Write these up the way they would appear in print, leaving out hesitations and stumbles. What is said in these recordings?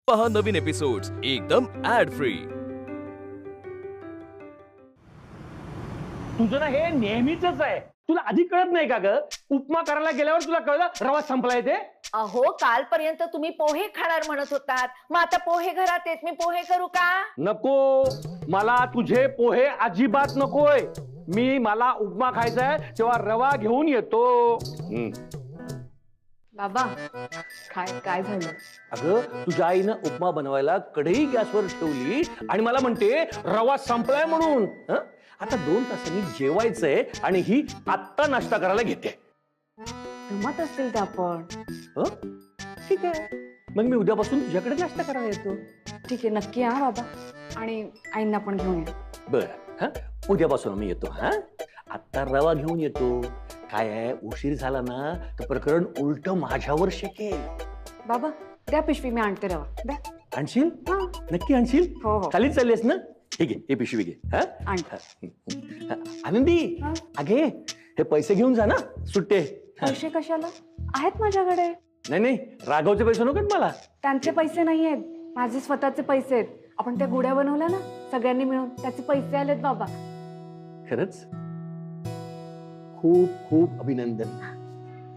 पहा नवीन एपिसोड्स एकदम add free. तुझं ना हे नेहमीच आहे, तुला आधी कळत नाही का ग? उपमा करायला गेल्यावर तुला कळलं रवा संपलाय ते. अहो कालपर्यंत तुम्ही पोहे खाणार म्हणत होतात, मग आता पोहे घरात आहेत, मी पोहे करू का? नको, मला तुझे पोहे अजिबात नकोय. मला उपमा खायचाय तेव्हा रवा घेऊन येतो. बाबा काय झालं? अगं तुझ्या आईनं उपमा बनवायला कढई गॅसवर ठेवली आणि मला म्हणते रवा संपलाय म्हणून. आता 2 तासांनी जेवायचंय आणि ही आत्ता नाश्ता करायला घेते. जमत असतील ते आपण. ठीक आहे, मग मी उद्यापासून तुझ्याकडे नाश्ता करायला येतो. ठीक आहे, नक्की हा बाबा, आणि आईंना पण घेऊन ये. बरं, उद्यापासून आम्ही येतो. आत्ता रवा घेऊन येतो. काय आहे, उशीर झाला ना तर प्रकरण उलट माझ्यावर शेकेल. बाबा द्या पिशवी, मी आणते रवा. द्या. आणशील? हा. नक्की आणशील? हो हो, खालीच चाललीस ना? ठीक आहे, हे पिशवी घे. आनंदी, अगे हे पैसे घेऊन जा ना सुट्टे. पैसे कशाला? आहेत माझ्याकडे. नाही, राघवचे पैसे नको मला. त्यांचे पैसे नाही आहेत, माझे स्वतःचे पैसे आहेत. आपण त्या गुड्या बनवल्या ना सगळ्यांनी मिळून, त्याचे पैसे आलेत बाबा. खरंच खूप खूप अभिनंदन.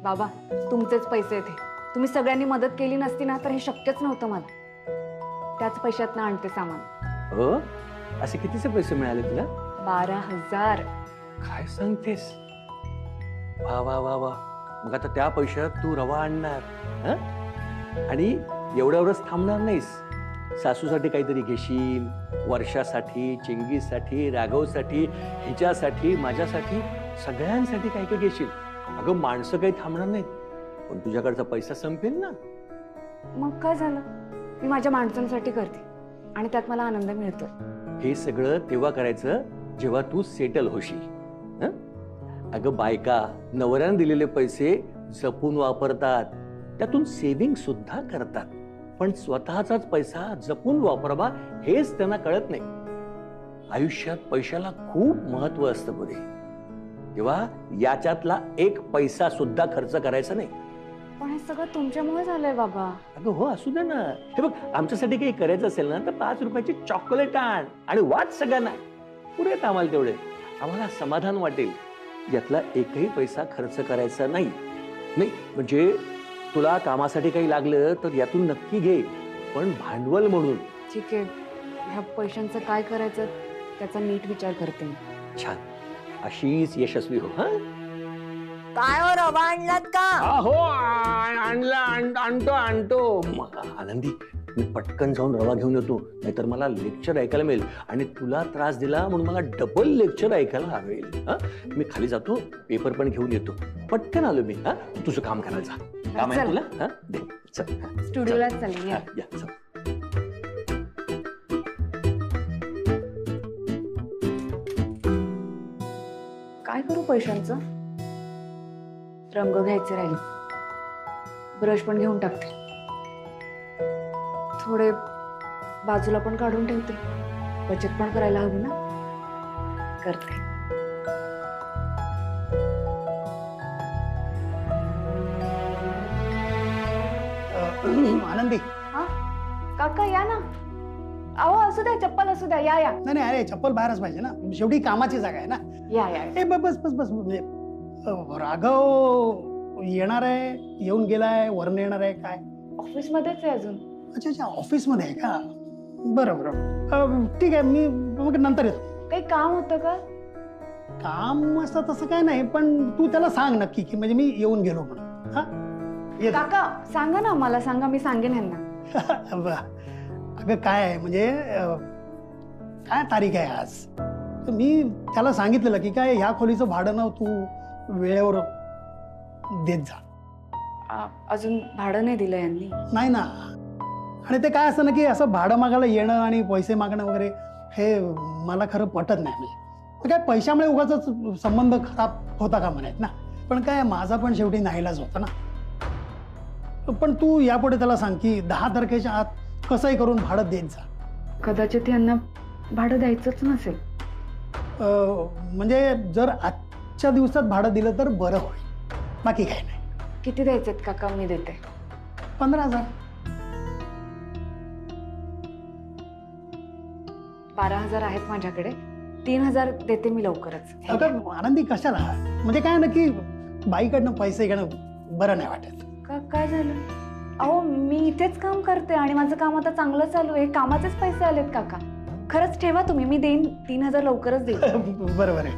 बाबा तुमचेच पैसे आहेत हे. तुम्ही सगळ्यांनी मदत केली नसती ना तर हे शक्यच नव्हतं मला. त्याच पैशातनं आणते सामान. हो, असे कितीचे पैसे मिळाले तुला? 12,000. काय सांगतेस? वा वा वा वा. मग आता त्या पैशात तू रवा आणणार आणि एवढ्यावरच थांबणार नाहीस. सासूसाठी काहीतरी घेशील, वर्षासाठी, चिंगीसाठी, राघवसाठी, हिच्यासाठी, माझ्यासाठी, सगळ्यांसाठी काही काही घेशील. अगं माणसं काही थांबणार नाहीत, पण तुझ्याकडचा पैसा संपेल ना. मग काय झालं, मी माझ्या माणसांसाठी करते आणि त्यात मला आनंद मिळतो. हे सगळं तेव्हा करायचं जेव्हा तू सेटल होशील. अगं बायका नवऱ्यानं दिलेले पैसे जपून वापरतात, त्यातून सेव्हिंग सुद्धा करतात, पण स्वतःचाच पैसा जपून वापरावा हेच त्यांना कळत नाही. आयुष्यात पैशाला खूप महत्व असतं पुढे, तेव्हा याच्यातला 1 पैसा सुद्धा खर्च करायचा नाही. पण हे सगळं तुमच्यामुळे झालंय बाबा. अगं हो, असू दे ना. हे बघ, आमच्यासाठी काही करायचं असेल ना तर 5 रुपयाची चॉकलेट आण आणि वाट सगळ्यांना. पुरेत आम्हाला तेवढे, आम्हाला समाधान वाटेल. यातला एकही पैसा खर्च करायचा नाही. म्हणजे तुला कामासाठी काही लागलं तर यातून नक्की घे, पण भांडवल म्हणून. ठीक आहे, ह्या पैशांचं काय करायचं त्याचा नीट विचार करते मी. छान, अशीच यशस्वी हो. काय हो, रवा आणलात का? हो, आणतो. आनंदी, मी पटकन जाऊन रवा घेऊन येतो, नाहीतर मला लेक्चर ऐकायला मिळेल आणि तुला त्रास दिला म्हणून मला डबल लेक्चर ऐकायला हवेल. मी खाली जातो, पेपर पण घेऊन येतो. पटकन आलो मी. तू तुझं काम करायला जा. काम आहे तुला? दे, चल. स्टुडिओला चालेल. या, चल. काय करू पैशांचं? रंग घ्यायचे राहील, ब्रश पण घेऊन टाकते, थोडे बाजूला पण काढून ठेवते. बचत पण करायला हवी ना, करते. आनंदी, हा काका या ना. अहो असू द्या, चप्पल असू द्या. या. नाही अरे, चप्पल बाहेरच पाहिजे ना, शेवटी कामाची जागा आहे ना. या. बस म्हणजे राघव येणार आहे, येऊन गेलाय, वरून येणार आहे काय? ऑफिस मध्येच आहे अजून. अच्छा, ऑफिस मध्ये आहे का? बरं, ठीक आहे, मी मग नंतर येतो. काही काम होतं का? काम असतं तसं काय नाही, पण तू त्याला सांग नक्की की म्हणजे मी येऊन गेलो म्हणून. काका सांगा ना, मला सांगा, मी सांगेन ह्यांना. अगं काय आहे म्हणजे काय तारीख आहे आज? तर मी त्याला सांगितलेलं की काय ह्या खोलीचं भाडं ना तू वेळेवर देत जा. अजून भाडं नाही दिलं यांनी. नाही ना, आणि ते काय असतं ना की असं भाडं मागायला येणं आणि पैसे मागणं वगैरे हे मला खरं पटत नाही. म्हणजे काय पैशामुळे उगाच संबंध खराब होता का म्हणायत ना, पण काय माझा पण शेवटी नाईलाज होता ना. पण तू यापुढे त्याला सांग की 10 तारखेच्या आत कसंही करून भाडं देत जा. कदाचित यांना भाडं द्यायचंच नसेल. म्हणजे जर आजच्या दिवसात भाडं दिलं तर बरं होईल, बाकी काही नाही. किती द्यायचेत काका? मी देते. 15,000. 12,000 आहेत माझ्याकडे. 3,000 देते मी लवकरच. अगं आनंदी कशाला? म्हणजे काय नक्की बाईकडनं पैसे घेणं बरं नाही वाटत. काय झालं? अहो मी इथेच काम करते आणि माझं काम आता चांगलं चालू आहे. कामाचेच पैसे आलेत काका. खरंच ठेवा तुम्ही, मी देईन. 3,000 लवकरच देईन. बरोबर आहे.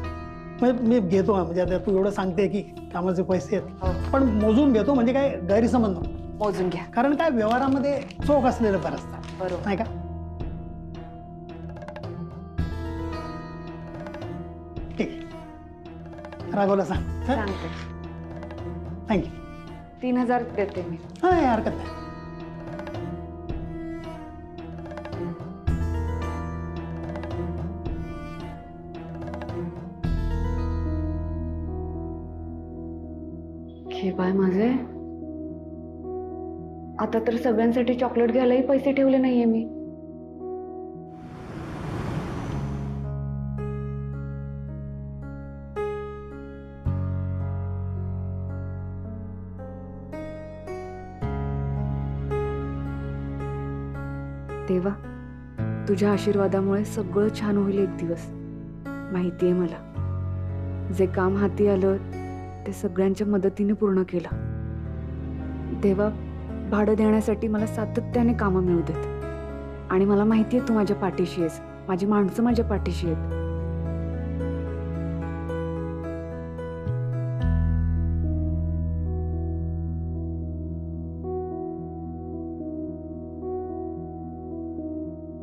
म्हणजे मी घेतो, म्हणजे आता तू एवढं सांगते की कामाचे पैसे हो. आहेत, पण मोजून घेतो, म्हणजे काय गैरसमज नको. मोजून घ्या. कारण काय व्यवहारामध्ये चोख असलेलं बरं असतं, बरोबर नाही का? ठीक आहे, राघवला सांग. सांगते. थँक्यू. 3,000 देते मी. हा, हरकत नाही. हे बाय माझे, आता तर सगळ्यांसाठी चॉकलेट घ्यायलाही पैसे ठेवले नाहीये मी. देवा, तुझ्या आशीर्वादामुळे सगळं छान होईल एक दिवस. माहितीये मला, जे काम हाती आलं ते सगळ्यांच्या मदतीने पूर्ण केलं. देवा, भाडं देण्यासाठी मला सातत्याने कामं मिळू देत. आणि मला माहितीये तू माझ्या पाठीशी आहेस, माझी माणसं माझ्या पाठीशी आहेत.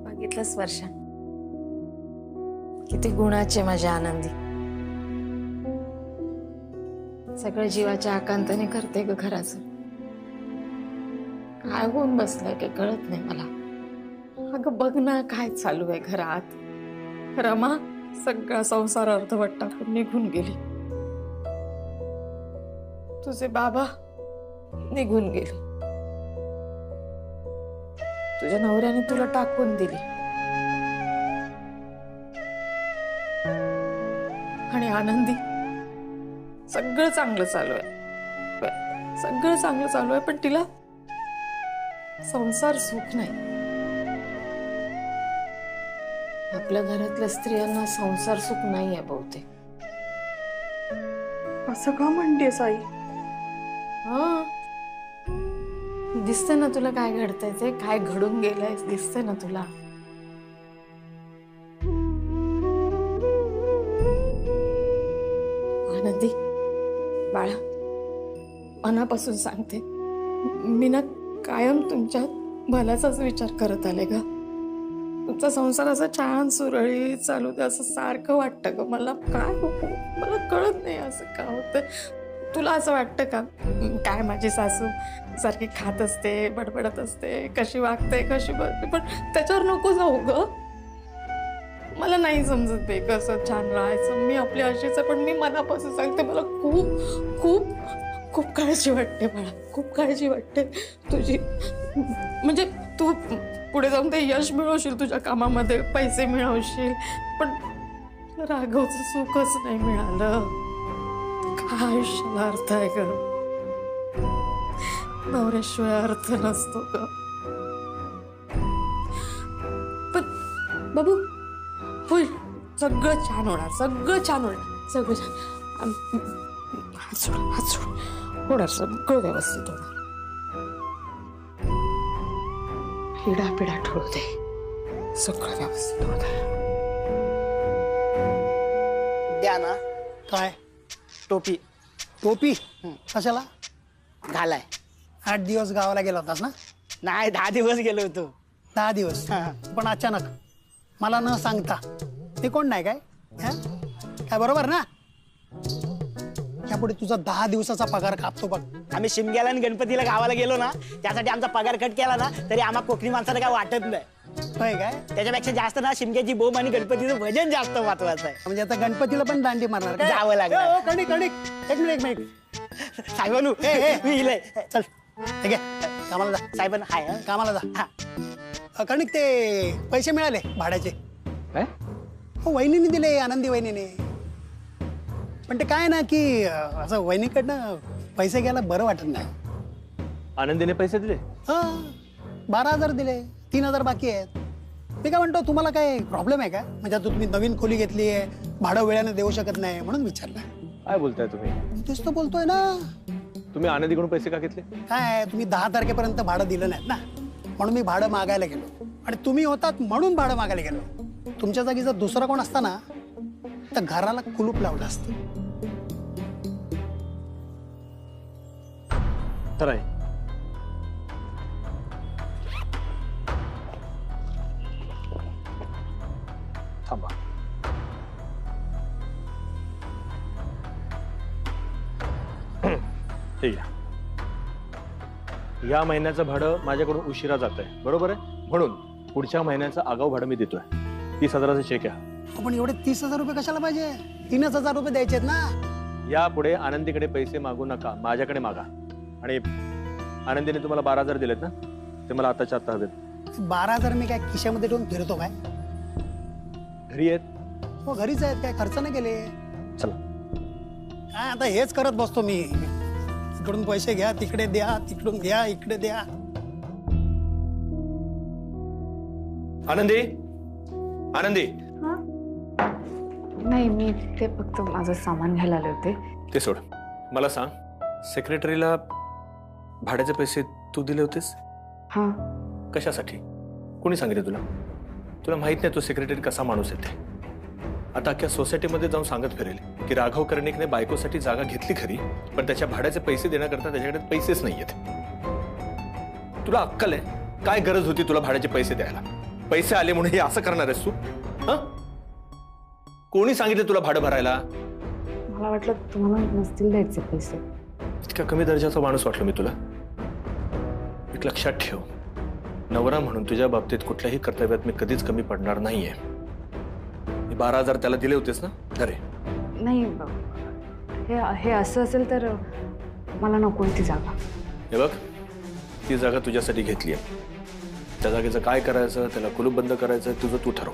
बघितलंस वर्षा, किती गुणाचे माझ्या आनंदी. सगळं जीवाच्या आकांताने करते ग घराचं. काय होऊन बसलंय काय कळत नाही मला. अगं बघ ना काय चालू आहे घरात. रमा सगळा संसार अर्धवट टाकून निघून गेली. तुझे बाबा निघून गेले. तुझ्या नवऱ्याने तुला टाकून दिली. आणि आनंदी सगळं चांगलं चालू आहे, सगळं चांगलं चालू आहे, पण तिला संसार सुख नाही. आपल्या घरातल्या स्त्रियांना संसार सुख नाही आहे बहुतेक. असं का म्हणतेस आई? हा, दिसतंय ना तुला काय घडतंय ते, काय घडून गेलंय दिसतंय ना तुला. आनंदी बाळा, मनापासून सांगते, मी ना कायम तुमच्या भल्याचाच विचार करत आले ग. तुमचा संसार असा छान सुरळीत चालू दे असं सारखं वाटतं ग मला. काय मला कळत नाही असं का होतं. तुला असं वाटतं का काय माझी सासू सारखी खात असते, बडबडत असते, कशी वागते, कशी बघते, पण त्याच्यावर नको जाऊ ग. मला नाही समजत बे कसं छान राहायचं. मी आपली अशीच आहे, पण मी मनापासून सांगते, मला खूप खूप खूप काळजी वाटते मला, खूप काळजी वाटते तुझी. म्हणजे तू पुढे जाऊन ते यश मिळवशील तुझ्या कामामध्ये, पैसे मिळवशील, पण राघवचं सुखच नाही मिळालं. काय आयुष्याला अर्थ आहे ग? नवऱ्याशिवाय अर्थ नसतो ग. पण बाबू होईल, सगळं छान होणार, सगळं छान होणार, सगळं छान. हात सोड, हात सोड, होणार, सगळं व्यवस्थित होणार. पिढा पिढा ठोळू दे, सगळं व्यवस्थित होणार. द्या ना. काय टोपी टोपी? कशाला? घालाय. 8 दिवस गावाला गेला होतास ना? नाही, 10 दिवस गेलो होतो. 10 दिवस? पण अचानक मला न सांगता. ते कोण नाही काय? काय बरोबर ना? यापुढे तुझा 10 दिवसाचा पगार कापतो बघ. आम्ही शिमग्याला आणि गणपतीला गावाला गेलो ना, त्यासाठी आमचा पगार कट केला ना, तरी आम्हा कोकणी माणसाला काय वाटत नाही. होय काय? त्याच्यापेक्षा जास्त ना शिमग्याची बोम आणि गणपतीचं भजन जास्त महत्वाचं आहे. म्हणजे आता गणपतीला पण दांडी मारणार काय? जावं लागलं. ए, ओ, कणिक कणिक, एक मिनिट. साहेबानू मी इलय. चल ठीक आहे, कामाला जा. साहेबान हाय हं? कामाला जा. हा. कणिक, ते पैसे मिळाले भाड्याचे? काय? हो, वहिनीने दिले, आनंदी वहिनीने. पण ते काय ना की असं वहिनीकडनं पैसे घ्यायला बरं वाटत नाही. आनंदीने पैसे दिले? हा, 12,000 दिले, 3,000 बाकी आहेत. मी काय म्हणतो, तुम्हाला काय प्रॉब्लेम आहे का? म्हणजे आता तुम्ही नवीन खोली घेतली आहे, भाडं वेळाने देऊ शकत नाही म्हणून विचारलं. काय बोलताय तुम्ही? तेच तर बोलतोय ना. तुम्ही आनंदीकडून पैसे का घेतले? काय तुम्ही 10 तारखेपर्यंत भाडं दिलं नाहीत ना, म्हणून मी भाडं मागायला गेलो. आणि तुम्ही होतात म्हणून भाडं मागायला गेलो. तुमच्या जागी जर दुसरा कोण असता ना तर घराला कुलूप लावलं असतं. तर आहे. थांबा. ठीक आहे. या महिन्याचं भाडं माझ्याकडून उशिरा जात आहे, बरोबर आहे? म्हणून पुढच्या महिन्याचं आगाऊ भाडं मी देतोय. 30,000चा चेक आहे. पण एवढे 30,000 रुपये कशाला पाहिजे? 3,000 रुपये द्यायचे आहेत ना. यापुढे आनंदीकडे पैसे मागू नका, माझ्याकडे मागा. आणि आनंदीने तुम्हाला 12,000 दिलेत ना, ते मला आताच्या आता हवेत. 12,000 मी काय खिशामध्ये ठेवून फिरतो काय? घरी आहेत? हो घरीच आहेत, काय खर्च नाही केले. चला. काय आता हेच करत बसतो मी. इकडून पैसे घ्या, तिकडे द्या, तिकडून घ्या, इकडे द्या. आनंदी, आनंदी. नाही, मी ते फक्त माझं सामान घ्यायला आले होते. ते सोड. मला सांग, सेक्रेटरीला भाड्याचे पैसे तू दिले होतेस? हा. कशासाठी? कोणी सांगितलं तुला? तुला माहित नाही तो सेक्रेटरी कसा माणूस आहे ते? आता अख्ख्या सोसायटीमध्ये जाऊन सांगत फिरेल की राघव कर्णिकने बायकोसाठी जागा घेतली खरी, पण त्याच्या भाड्याचे पैसे देण्याकरता त्याच्याकडे पैसेच नाहीयेत. तुला अक्कल आहे? काय गरज होती तुला भाड्याचे पैसे द्यायला? पैसे आले म्हणून हे असं करणार आहेस तू? कोणी सांगितलं तुला भाडं भरायला? मला वाटलं तुम्हाला नसतील द्यायचे पैसे. इतका कमी दर्जाचा माणूस वाटलो मी तुला? एक लक्षात ठेव, नवरा म्हणून तुझ्या बाबतीत कुठल्याही कर्तव्यात मी कधीच कमी पडणार नाहीये. 12,000 त्याला दिले होतेस ना? अरे नाही, हे असं असेल तर मला नको ती जागा. हे बघ, ती जागा तुझ्यासाठी घेतली आहे. त्या जागेचं काय करायचं, त्याला कुलूप बंद करायचं तुझं तू ठरव.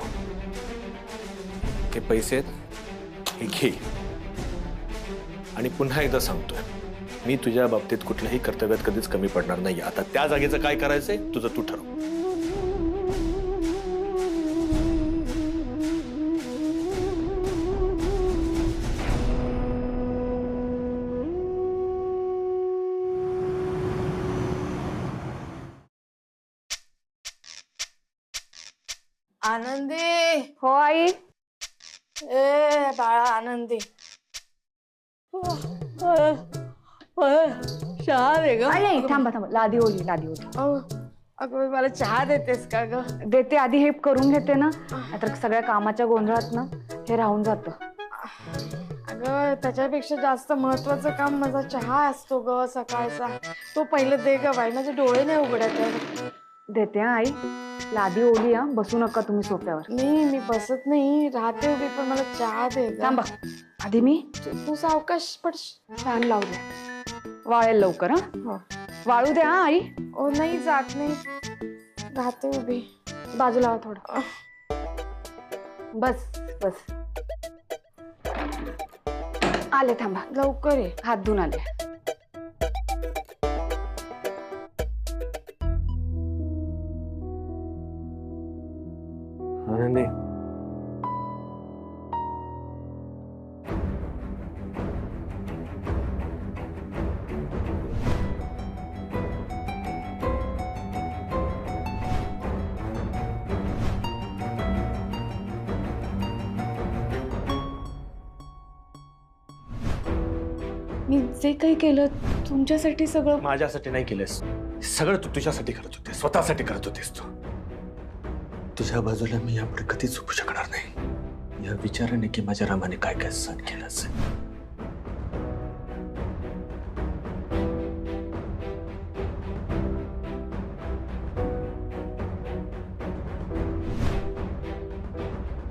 हे पैसे हे घे. आणि पुन्हा एकदा सांगतोय, मी तुझ्या बाबतीत कुठल्याही कर्तव्यात कधीच कमी पडणार नाही. आता त्या जागेचं काय करायचंय तुझं तू ठरव. आनंदी. हो आई. ए बाळा आनंदी. चहा दे ग. नाही, थांबा थांबा. लादी ओली, लादी ओली. अगं मला चहा देतेस का ग? देते. आधी हे करून घेते ना, नाहीतर सगळ्या कामाच्या गोंधळात ना हे राहून जातं. अगं त्याच्यापेक्षा जास्त महत्वाचं काम माझा चहा असतो ग सकाळचा. तो पहिले दे ग बाई, माझे डोळे नाही उघडत. देते हा आई. लादी ओली. हा, बसू नका तुम्ही सोफ्यावर. नाही, मी बसत नाही, राहते उभी, पण मला चहा दे. थांबा, आधी मी. तू सावकाश पड. फॅन लावू द्या, वाळेल लवकर. हा, वाळू द्या आई. ओ नाही, जात नाही, राहते उभी. बाजूला वा थोडं. बस बस. आले, थांबा. लवकर ये. हात धुवून आले. आनंदी, मी जे काही केलं तुमच्यासाठी सगळं. माझ्यासाठी नाही केलंस सगळं, तू तुझ्यासाठी करत होतेस, स्वतःसाठी करत होतेस. तू तुझ्या बाजूला मी यापुढे कधीच झोपू शकणार नाही, या विचाराने की माझ्या रामाने काय काय सहन केलं असेल.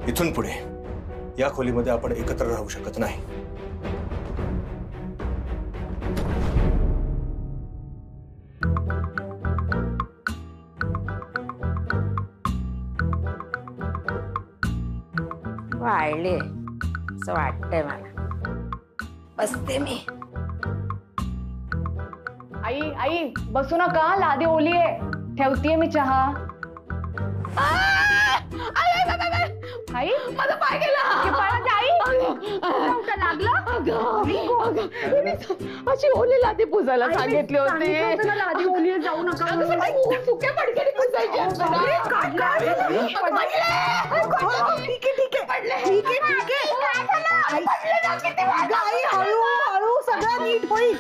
इथून पुढे या खोलीमध्ये आपण एकत्र राहू शकत नाही. वाढले असं वाटतंय मला. बसते मी. आई आई बसू नका, लादी ओली आहे. ठेवतीये मी चहा. आई माझा पाय गेला आई लागलं अशी ओली लादी पुसायला सांगितली होती आधी ओली जाऊ नका सुक्या पडक्याने पुसायची हळू सगळं नीट होईल.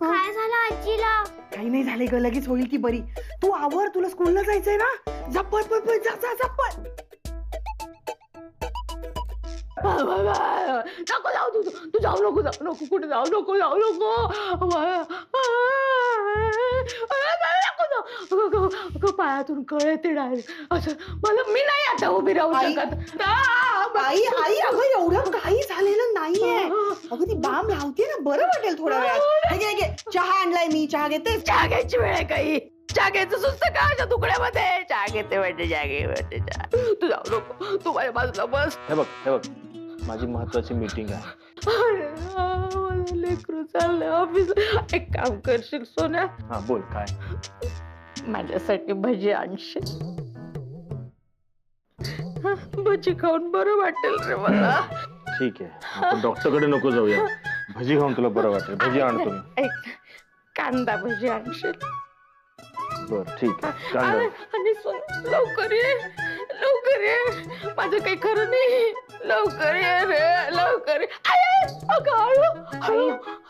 काय झालं आजीला? काही नाही झाले ग, लगेच होईल की बरी. तू आवर, तुला स्कूलला जायचंय ना. झप्पट पळ जा जा झप्पट. नको जाऊ तू जाऊ नको कुठे जाऊ नको पायातून कळे ते डायरेक्ट असं मला मी नाही आता उभी राहू शकत. आई अगं एवढं काही झालेलं नाहीये. अगं ती बाम लावते ना, बरं वाटेल थोड्या वेळात. चहा आणलाय मी, चहा घेते. चहा घ्यायची वेळ आहे काही? चहा घ्यायचं सुस्त का अशा तुकड्यामध्ये? चहा घेते वाटते, चहा घे चहा. तू जाऊ नको, तू माझ्या बाजूला बस. हे बघ माझी महत्वाची मीटिंग आहे. अरे लेकरू चाललंय ऑफिस. एक काम करशील सोन्या? हा बोल काय. माझ्यासाठी भजी आणशील? भजी खाऊन बरं वाटेल रे मला. ठीक आहे, आपण डॉक्टरकडे नको जाऊया. भजी खाऊन तुला बरं वाटेल. भजी आणतो मी. एक कांदा भजी आणशील? बर ठीक आहे. आणि लवकर ये माझं काही खरं नाही. लवकर ये रे, लवकर ये.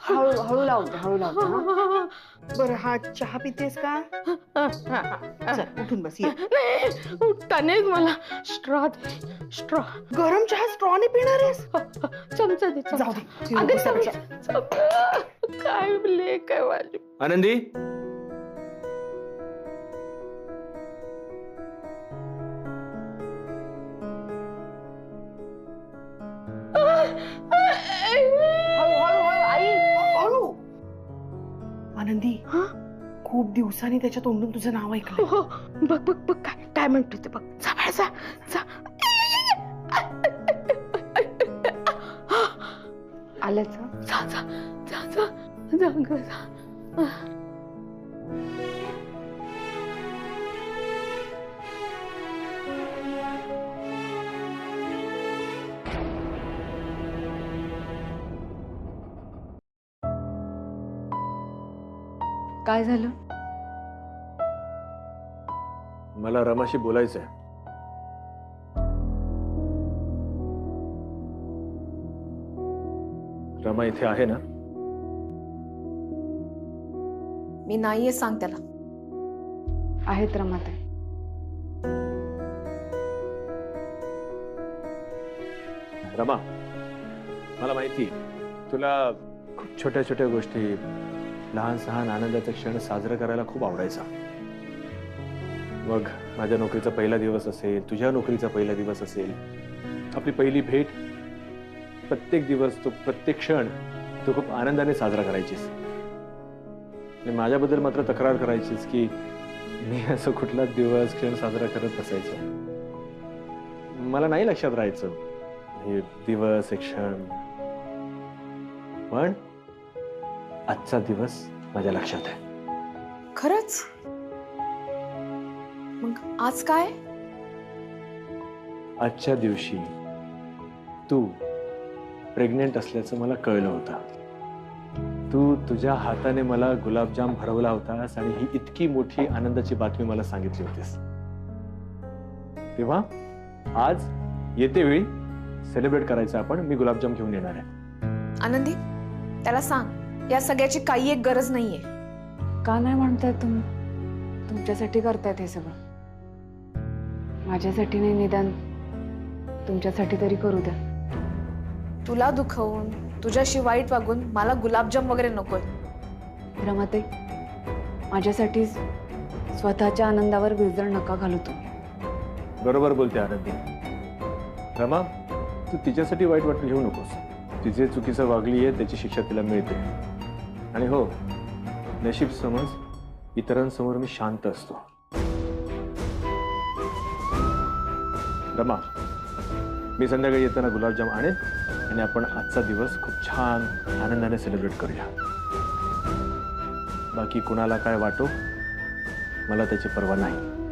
हळू लावते. बरं हा चहा पितेस का? चल उठून बस. नाही उठतानेच मला स्ट्रॉ गरम चहा स्ट्रॉने पिणार आहेस? चमचा दे. जाऊ दे. काय लेक आहे माझी. आनंदी हळू. आनंदी खूप दिवसांनी त्याच्या तोंडून तुझं नाव ऐकलं. बघ काय म्हणतो ते बघ. आलंच जा. काय झालं? मला रमाशी बोलायचंय. रमा इथे आहे ना? मी नाहीये, सांग त्याला. आहेत रमाताई. रमा मला माहिती तुला खूप छोट्या छोट्या गोष्टी, लहान सहान आनंदाचे क्षण साजरा करायला खूप आवडायचा. मग माझ्या नोकरीचा पहिला दिवस असेल, तुझ्या नोकरीचा पहिला दिवस असेल, आपली पहिली भेट, प्रत्येक दिवस तो प्रत्येक क्षण तू खूप आनंदाने साजरा करायचीस. आणि माझ्याबद्दल मात्र तक्रार करायचीस की मी असं कुठलाच दिवस क्षण साजरा करत नसायचो. मला नाही लक्षात राहायचं हे दिवस हे क्षण, पण आजचा दिवस माझ्या लक्षात आहे. खरंच? मग आज काय? आजच्या दिवशी तू प्रेग्नेंट असल्याचं मला कळलं होतं. तू तुझ्या हाताने मला गुलाबजाम भरवला होतास आणि ही इतकी मोठी आनंदाची बातमी मला सांगितली होतीस. तेव्हा आज येते वेळी सेलिब्रेट करायचं आपण. मी गुलाबजाम घेऊन येणार आहे. आनंदी त्याला सांग या सगळ्याची काही एक गरज नाहीये. का नाही म्हणताय तुम्ही? तुमच्यासाठी करतायत हे सगळं. माझ्यासाठी नाही, निदान तुमच्यासाठी तरी करू द्या. तुला दुखवून, तुझ्याशी वाईट वागून मला गुलाबजाम वगैरे नकोय. रमाताई, माझ्यासाठी स्वतःच्या आनंदावर विरजण नका घालू तुम्ही. बरोबर बोलते आनंदी. रमा तू तिच्यासाठी वाईट वाटून घेऊ नकोस. तिचे चुकीचं वागली आहे त्याची शिक्षा तिला मिळते. आणि हो, नशीब समज इतरांसमोर मी शांत असतो. रमा, मी संध्याकाळी येताना गुलाबजाम आणेन आणि आपण आजचा दिवस खूप छान आनंदाने सेलिब्रेट करूया. बाकी कुणाला काय वाटो मला त्याची पर्वा नाही.